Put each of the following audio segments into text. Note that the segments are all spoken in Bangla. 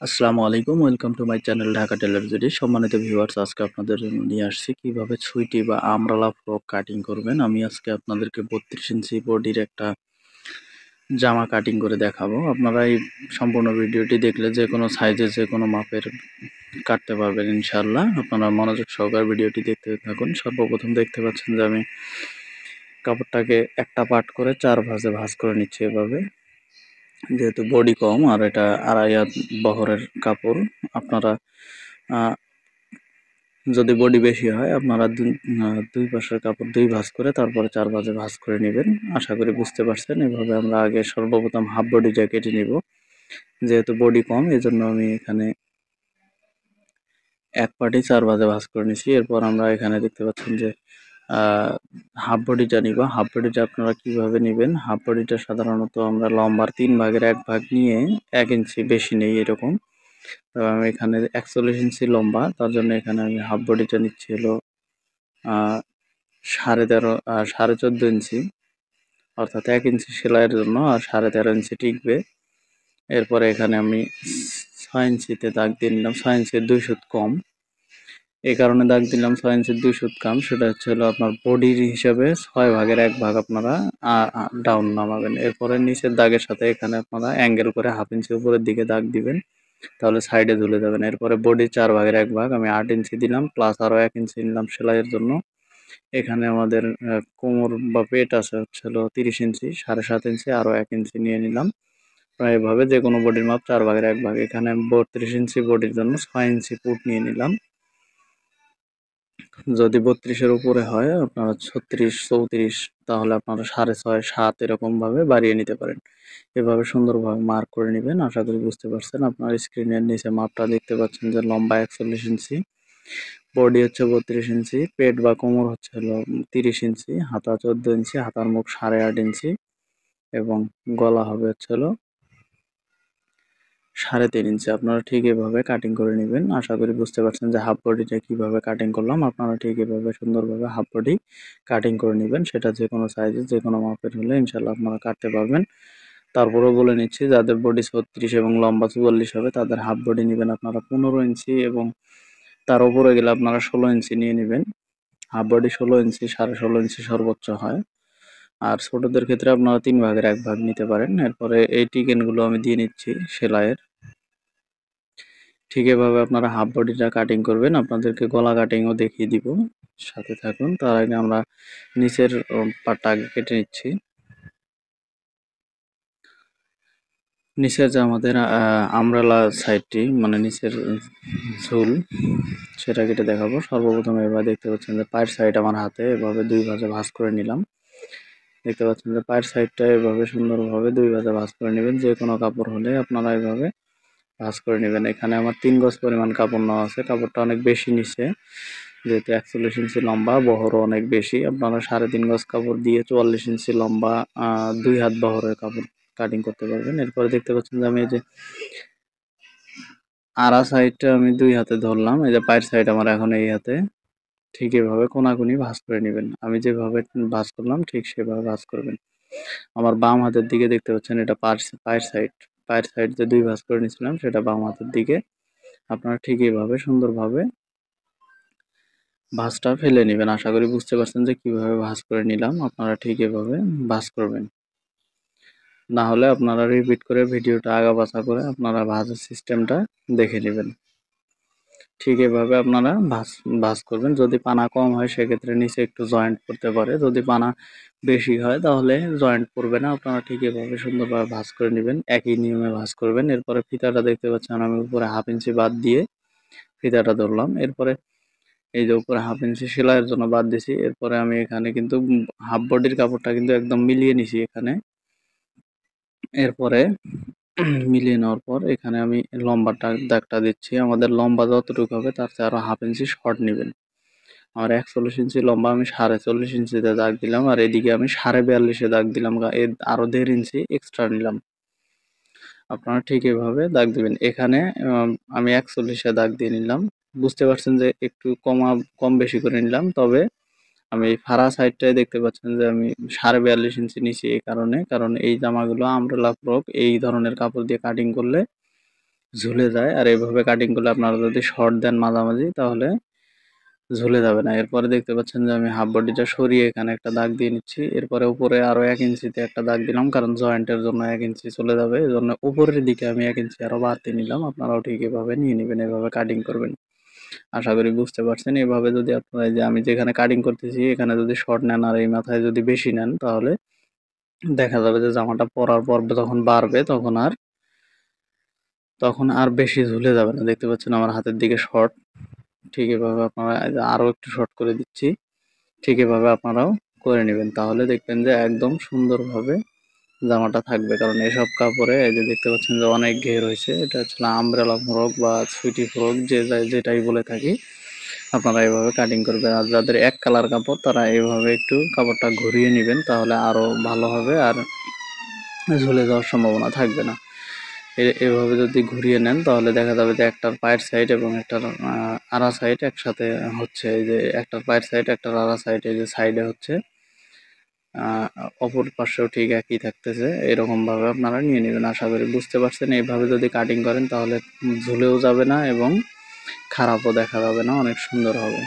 আসসালামু আলাইকুম। Welcome to my channel Dhaka tailor জুড়ি। সম্মানিত ভিউয়ার্স, আজকে আপনাদের জন্য নিয়ে আসছি কিভাবে ছুইটি বা আমব্রেলা ফ্রক কাটিং করবেন। আমি আজকে আপনাদেরকে 32 ইঞ্চি বডির একটা জামা কাটিং করে দেখাবো। আপনারা এই সম্পূর্ণ ভিডিওটি দেখলে যে কোনো সাইজের যে কোনো মাপের কাটতে পারবেন ইনশাআল্লাহ। আপনারা মনোযোগ সহকারে ভিডিওটি দেখতে থাকুন। সর্বপ্রথম দেখতে পাচ্ছেন যে আমি কাপড়টাকে একটা পার্ট করে 4 ভাঁজে ভাঁজ করে নিচ্ছি এভাবে। যেহেতু বডি কম আর এটা 2.5 হাত বহরের কাপড়, আপনারা যদি বডি বেশি হয় আপনারা দুই পাশের কাপড় 2 ভাঁজ করে তারপরে 4 ভাঁজে ভাঁজ করে নেবেন। আশা করি বুঝতে পারছেন। এভাবে আমরা আগে সর্বপ্রথম হাফ বডিটা কেটে নিব। যেহেতু বডি কম এজন্য আমি এখানে এক পার্টই 4 ভাঁজে ভাঁজ করে নিছি। এরপর আমরা এখানে দেখতে পাচ্ছেন যে হাফ বডিটা নিব। হাফ বডিটা আপনারা কিভাবে নেবেন? হাফ বডিটা সাধারণত আমরা লম্বার 3 ভাগের 1 ভাগ নিয়ে 1 ইঞ্চি বেশি নেই এরকম। তো আমি এখানে 41 ইঞ্চি লম্বা, তার জন্য এখানে আমি হাফ বডিটা নিচ্ছি হলো 13.5 ইঞ্চি, অর্থাৎ 1 ইঞ্চি সেলাইয়ের জন্য আর 13.5 ইঞ্চি টিকবে। এরপরে এখানে আমি 6 ইঞ্চিতে দাগ দিয়ে নিলাম। 6 ইঞ্চির 2 সুত কম, এই কারণে দাগ দিলাম 6 ইঞ্চির 2 সুত কম। সেটা হচ্ছে হলো আপনার বডির হিসাবে 6 ভাগের 1 ভাগ আপনারা ডাউন নামাবেন। এরপরে নিচের দাগের সাথে এখানে আপনারা অ্যাঙ্গেল করে হাফ ইঞ্চি উপরের দিকে দাগ দিবেন, তাহলে সাইডে ঝুলে যাবেন। এরপরে বডির 4 ভাগের 1 ভাগ আমি 8 ইঞ্চি দিলাম, প্লাস আরও 1 ইঞ্চি নিলাম সেলাইয়ের জন্য। এখানে আমাদের কোমর বা পেট আছে হচ্ছে হলো 30 ইঞ্চি, 7.5 ইঞ্চি আরও 1 ইঞ্চি নিয়ে নিলাম। এভাবে যে কোনো বডির মাপ 4 ভাগের 1 ভাগ। এখানে 32 ইঞ্চি বডির জন্য 6 ইঞ্চি পুট নিয়ে নিলাম। যদি 32 এর উপরে হয় আপনারা 36, 34, তাহলে আপনারা 6.5, 7 এরকম ভাবে বাড়িয়ে নিতে পারেন। এভাবে সুন্দরভাবে মার্ক করে নেবেন। আশা করি বুঝতে পারছেন। আপনার স্ক্রিনের নিচে মাপটা দেখতে পাচ্ছেন যে লম্বা 41 ইঞ্চি, বডি হচ্ছে 32 ইঞ্চি, পেট বা কোমর হচ্ছে হলো 30 ইঞ্চি, হাতা 14 ইঞ্চি, হাতার মুখ 8.5 ইঞ্চি এবং গলা হবে হচ্ছে হলো 3.5 ইঞ্চি। আপনারা ঠিক এভাবে কাটিং করে নেবেন। আশা করি বুঝতে পারছেন যে হাফ বডিটা কিভাবে কাটিং করলাম। আপনারা ঠিক এভাবে সুন্দরভাবে হাফ বডি কাটিং করে নেবেন। সেটা যে কোনো সাইজের যে কোনো মাপের হলে ইনশাল্লাহ আপনারা কাটতে পারবেন। তারপরেও বলে নিচ্ছি, যাদের বডি 36 এবং লম্বা 44 হবে তাদের হাফ বডি নেবেন আপনারা 15 ইঞ্চি এবং তার উপরে গেলে আপনারা 16 ইঞ্চি নিয়ে নেবেন। হাফ বডি 16 ইঞ্চি, 16.5 ইঞ্চি সর্বোচ্চ হয়। আর ছোটদের ক্ষেত্রে আপনারা 3 ভাগের 1 ভাগ নিতে পারেন। এরপরে এই টিকেনগুলো আমি দিয়ে নিচ্ছি সেলাইয়ের। ঠিক এভাবে আপনারা হাফ বডিটা কাটিং করবেন। আপনাদেরকে গলা কাটিংও দেখিয়ে দিব, সাথে থাকুন। তার আগে আমরা নিচের পাটটা আগে কেটে নিচ্ছি। নিচের যে আমাদের আমব্রেলা সাইডটি মানে নিচের ঝুল, সেটা কেটে দেখাবো। সর্বপ্রথম এবার দেখতে পাচ্ছেন যে পায়ের সাইড আমার হাতে এভাবে 2 ভাঁজে ভাঁজ করে নিলাম। দেখতে পাচ্ছেন যে পায়ের সাইডটা এভাবে সুন্দরভাবে 2 ভাঁজে ভাঁজ করে নেবেন। যে কোনো কাপড় হলে আপনারা এভাবে ভাঁজ করে নেবেন। এখানে আমার 3 গজ পরিমাণ কাপড় নেওয়া আছে। কাপড়টা অনেক বেশি নিছে, যেহেতু 41 ইঞ্চি লম্বা, বহরও অনেক বেশি। আপনারা 3.5 গজ কাপড় দিয়ে 44 ইঞ্চি লম্বা 2 হাত বহরের কাপড় কাটিং করতে পারবেন। এরপরে দেখতে পাচ্ছেন যে আমি এই যে আড়া সাইডটা আমি 2 হাতে ধরলাম। এই যে পায়ের সাইড আমার এখন এই হাতে। ঠিক এভাবে কোনাকুনি ভাঁজ করে নেবেন। আমি যেভাবে ভাঁজ করলাম ঠিক সেভাবে ভাঁজ করবেন। আমার বাম হাতের দিকে দেখতে পাচ্ছেন এটা পায়ের সাইড। পায়ের সাইড যে 2 ভাঁজ করে নিয়েছিলাম সেটা বাম হাতের দিকে। আপনারা ঠিক এভাবে সুন্দরভাবে ভাঁজটা ফেলে নিবেন। আশা করি বুঝতে পারছেন যে কিভাবে ভাঁজ করে নিলাম। আপনারা ঠিক এভাবে ভাঁজ করবেন। না হলে আপনারা রিপিট করে ভিডিওটা আগাপাছা করে আপনারা ভাঁজার সিস্টেমটা দেখে নেবেন। ঠিক এভাবে আপনারা ভাঁজ ভাঁজ করবেন। যদি পানা কম হয় সেক্ষেত্রে নিচে একটু জয়েন্ট পড়তে পারে। যদি পানা বেশি হয় তাহলে জয়েন্ট পড়বে না। আপনারা ঠিক এভাবে সুন্দরভাবে ভাঁজ করে নেবেন। একই নিয়মে ভাঁজ করবেন। এরপরে ফিতাটা দেখতে পাচ্ছেন আমি উপরে 1/2 ইঞ্চি বাদ দিয়ে ফিতাটা ধরলাম। এরপরে এই যে উপরে 1/2 ইঞ্চি সেলাইয়ের জন্য বাদ দিছি। এরপরে আমি এখানে কিন্তু হাফ বডির কাপড়টা কিন্তু একদম মিলিয়ে নিছি এখানে। এরপরে মিলিয়ে নেওয়ার পর এখানে আমি লম্বাটা দাগটা দিচ্ছি। আমাদের লম্বা যতটুকু হবে তার চেয়ে আরো 1/2 ইঞ্চি শর্ট নিবেন। আমার 41 ইঞ্চি লম্বা, আমি 40.5 ইঞ্চিতে দাগ দিলাম। আর এদিকে আমি 42.5 দাগ দিলাম। আরো 1.5 ইঞ্চি এক্সট্রা নিলাম। আপনারা ঠিক এভাবে দাগ দিবেন। এখানে আমি 41 এ দাগ দিয়ে নিলাম। বুঝতে পারছেন যে একটু কম বেশি করে নিলাম। তবে আমি এই ফাড়া সাইডটায় দেখতে পাচ্ছেন যে আমি 42.5 ইঞ্চি নিছি এই কারণে, কারণ এই জামাগুলো আমব্রেলা ফ্রক এই ধরনের কাপড় দিয়ে কাটিং করলে ঝুলে যায়। আর এইভাবে কাটিং করলে আপনারা যদি শর্ট দেন মাঝামাঝি তাহলে ঝুলে যাবে না। এরপরে দেখতে পাচ্ছেন যে আমি হাফ বডিটা সরিয়ে এখানে একটা দাগ দিয়ে নিচ্ছি। এরপরে উপরে আরো ১ ইঞ্চিতে একটা দাগ দিলাম, কারণ জয়েন্টের জন্য ১ ইঞ্চি চলে যাবে। এজন্য উপরের দিকে আমি ১ ইঞ্চি আরো বাড়তি নিলাম। আপনারাও ঠিক এভাবে নিয়ে নিবেন, এভাবে কাটিং করবেন। আশা করি বুঝতে পারছেন। এভাবে যদি আপনারা, এই যে আমি যেখানে কাটিং করতেছি এখানে যদি শর্ট নেন আর এই মাথায় যদি বেশি নেন, তাহলে দেখা যাবে যে জামাটা পরার পর যখন বাড়বে তখন আর বেশি ঝুলে যাবে না। দেখতে পাচ্ছেন আমার হাতের দিকে শর্ট। ঠিক এভাবে আপনারা, এই যে আরো একটু শর্ট করে দিচ্ছি। ঠিক এভাবে আপনারাও করে নেবেন, তাহলে দেখবেন যে একদম সুন্দরভাবে জামাটা থাকবে। কারণ এসব কাপড়ে এই যে দেখতে পাচ্ছেন যে অনেক ঘের হয়েছে, এটা হচ্ছে আমব্রেলা ফ্রক বা সুইটি ফ্রক, যেটাই বলে থাকি। আপনারা এভাবে কাটিং করবেন। আর যাদের এক কালার কাপড় তারা এইভাবে একটু কাপড়টা ঘুরিয়ে নেবেন, তাহলে আরো ভালো হবে আর ঝুলে যাওয়ার সম্ভাবনা থাকবে না। এভাবে যদি ঘুরিয়ে নেন তাহলে দেখা যাবে যে একটার পায়ের সাইড এবং একটার আড়া সাইড একসাথে হচ্ছে। এই যে একটার পায়ের সাইড একটার আড়া সাইড, এই যে সাইডে হচ্ছে, অপর পাশেও ঠিক একই থাকতেছে। এরকম ভাবে আপনারা নিয়ে নেবেন। আশা করি বুঝতে পারছেন। এইভাবে যদি কাটিং করেন তাহলে ঝুলেও যাবে না এবং খারাপও দেখা যাবে না, অনেক সুন্দর হবে।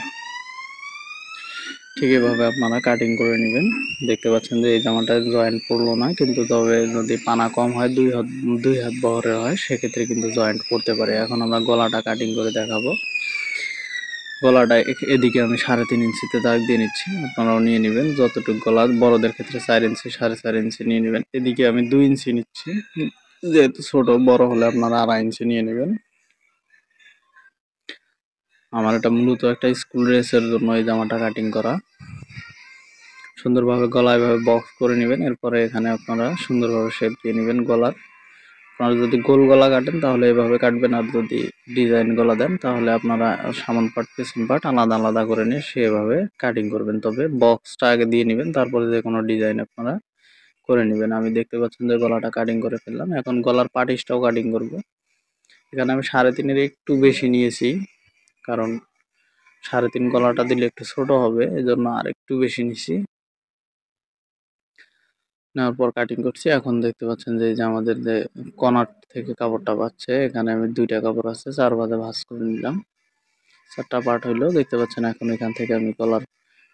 ঠিক এভাবে আপনারা কাটিং করে নেবেন। দেখতে পাচ্ছেন যে এই জামাটা জয়েন্ট পড়লো না, কিন্তু তবে যদি পানা কম হয়, দুই হাত বহরের হয়, সেক্ষেত্রে কিন্তু জয়েন্ট পড়তে পারে। এখন আমরা গলাটা কাটিং করে দেখাবো। গলাটা এদিকে আমি 3.5 ইঞ্চিতে দাগ দিয়ে নিচ্ছি। আপনারাও নিয়ে নেবেন যতটুকু গলা, বড়দের ক্ষেত্রে 4 ইঞ্চি 4.5 ইঞ্চি নিয়ে নেবেন। এদিকে আমি 2 ইঞ্চি নিচ্ছি, যেহেতু ছোট, বড় হলে আপনারা 2.5 ইঞ্চি নিয়ে নেবেন। আমার এটা মূলত একটা স্কুল ড্রেসের জন্য এই জামাটা কাটিং করা। সুন্দরভাবে গলা এভাবে বক্স করে নেবেন। এরপরে এখানে আপনারা সুন্দরভাবে শেপ দিয়ে নেবেন গলার। আপনারা যদি গোল গলা কাটেন তাহলে এভাবে কাটবেন, আর যদি ডিজাইন গলা দেন তাহলে আপনারা সামন পার্ট পেছন পার্ট আলাদা আলাদা করে নিয়ে সেভাবে কাটিং করবেন। তবে বক্সটা আগে দিয়ে নেবেন, তারপরে যে কোনো ডিজাইন আপনারা করে নেবেন। আমি দেখতে পাচ্ছেন যে গলাটা কাটিং করে ফেললাম। এখন গলার পাটিসটাও কাটিং করব। এখানে আমি 3.5-এর একটু বেশি নিয়েছি, কারণ 3.5 গলাটা দিলে একটু ছোট হবে, এজন্য আর একটু বেশি নিছি। নেওয়ার পর কাটিং করছি। এখন দেখতে পাচ্ছেন যে এই যে আমাদের যে কর্নার থেকে কাপড়টা পাচ্ছে, এখানে আমি 2টা কাপড় আছে, 4 ভাঁজে ভাঁজ করে নিলাম। 4টা পার্ট হইলো, দেখতে পাচ্ছেন। এখন এখান থেকে আমি গলার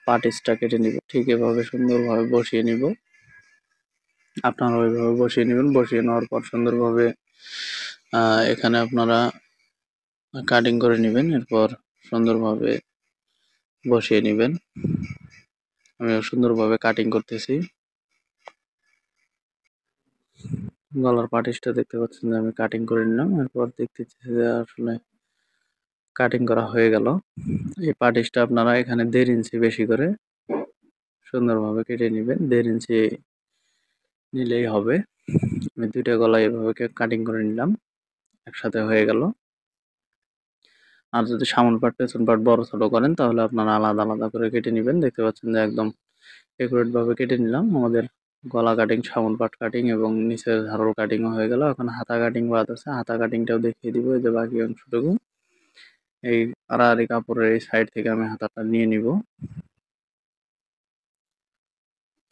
পার্টিসটা কেটে নিব। ঠিক এভাবে সুন্দরভাবে বসিয়ে নিব। আপনারা ওইভাবে বসিয়ে নেবেন। বসিয়ে নেওয়ার পর সুন্দরভাবে এখানে আপনারা কাটিং করে নেবেন। এরপর সুন্দরভাবে বসিয়ে নেবেন। আমি সুন্দরভাবে কাটিং করতেছি। গলার পার্টিসটা দেখতে পাচ্ছেন যে আমি কাটিং করে নিলাম। এরপর দেখতেছি যে আসলে কাটিং করা হয়ে গেল। এই পার্টিসটা আপনারা এখানে 1.5 ইঞ্চি বেশি করে সুন্দরভাবে কেটে নেবেন। 1.5 ইঞ্চি নিলেই হবে। আমি 2টা গলা এভাবে কাটিং করে নিলাম, একসাথে হয়ে গেল। আর যদি সামন পার্ট পেছন পার্ট বড় ছোট করেন তাহলে আপনারা আলাদা আলাদা করে কেটে নেবেন। দেখতে পাচ্ছেন যে একদম একুরেট ভাবে কেটে নিলাম। আমাদের গলা কাটিং, সামন পার্ট কাটিং এবং নিচের ধারল কাটিংও হয়ে গেল। এখন হাতা কাটিং বাদ আছে। হাতা কাটিংটাও দেখিয়ে দিব। এই যে বাকি অংশটুকু এই আড়াআড়ি কাপড়ের এই সাইড থেকে আমি হাতাটা নিয়ে নিব।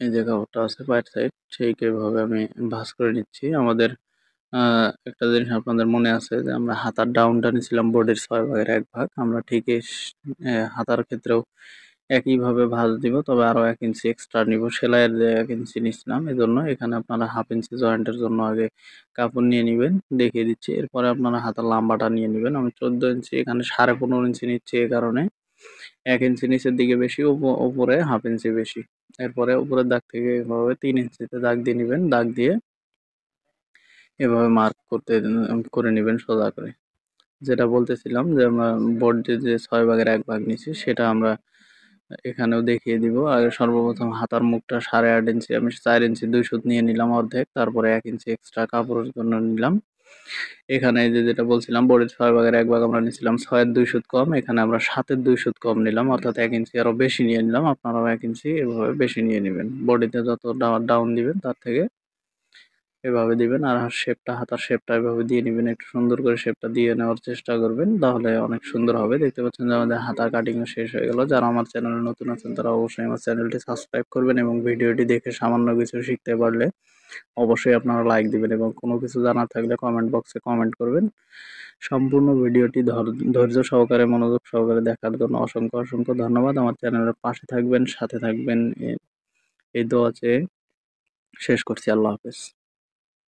এই যে কাপড়টা আছে পায়ের সাইড, সেইভাবে আমি ভাঁজ করে নিচ্ছি। আমাদের একটা জিনিস আপনাদের মনে আছে যে আমরা হাতার ডাউনটা নিয়েছিলাম বডির 6 ভাগের 1 ভাগ। আমরা ঠিক হাতার ক্ষেত্রেও একইভাবে ভাঁজ দিব, তবে আরো 1 ইঞ্চি এক্সট্রা নিব। সেলাইয়ের যে 1 ইঞ্চি নিছিলাম, এজন্য এখানে আপনারা হাফ ইঞ্চি জয়েন্টের জন্য আগে কাপড় নিয়ে নিবেন, দেখিয়ে দিচ্ছি। এরপরে আপনারা হাতার লম্বাটা নিয়ে নিবেন। আমি 14 ইঞ্চি, এখানে 15.5 ইঞ্চি নিচ্ছি, এই কারণে 1 ইঞ্চি নিচের দিকে বেশি, উপরে হাফ ইঞ্চি বেশি। এরপরে উপরের দাগ থেকে এভাবে 3 ইঞ্চিতে দাগ দিয়ে নিবেন। দাগ দিয়ে এভাবে মার্ক করে নিবেন সোজা করে। যেটা বলতেছিলাম যে আমরা বডির যে 6 ভাগের 1 ভাগ নিছি, সেটা আমরা এখানেও দেখিয়ে দিব। আগে সর্বপ্রথম হাতার মুখটা 8.5 ইঞ্চি, আমি 4 ইঞ্চি 2 সুত নিয়ে নিলাম অর্ধেক, তারপরে 1 ইঞ্চি এক্সট্রা কাপড়ের জন্য নিলাম। এখানে এই যে যেটা বলছিলাম বডির 6 ভাগের 1 ভাগ আমরা নিছিলাম 6 এর 2 সুত কম, এখানে আমরা 7 এর 2 সুত কম নিলাম, অর্থাৎ 1 ইঞ্চি আরো বেশি নিয়ে নিলাম। আপনারাও 1 ইঞ্চি এভাবে বেশি নিয়ে নেবেন। বডিতে যত ডাউন দিবেন তার থেকে এভাবে দিবেন। আর শেপটা, হাতার শেপটা এভাবে দিয়ে নিবেন, একটু সুন্দর করে শেপটা দিয়ে নেওয়ার চেষ্টা করবেন, তাহলে অনেক সুন্দর হবে। দেখতে পাচ্ছেন যে আমাদের হাতার কাটিংও শেষ হয়ে গেল। যারা আমার চ্যানেলে নতুন আছেন তারা অবশ্যই আমার চ্যানেলটি সাবস্ক্রাইব করবেন এবং ভিডিওটি দেখে সামান্য কিছু শিখতে পারলে অবশ্যই আপনারা লাইক দিবেন এবং কোনো কিছু জানার থাকলে কমেন্ট বক্সে কমেন্ট করবেন। সম্পূর্ণ ভিডিওটি ধৈর্য সহকারে, মনোযোগ সহকারে দেখার জন্য অসংখ্য অসংখ্য ধন্যবাদ। আমার চ্যানেলের পাশে থাকবেন, সাথে থাকবেন, এই দোয়া চেয়ে শেষ করছি। আল্লাহ হাফেজ।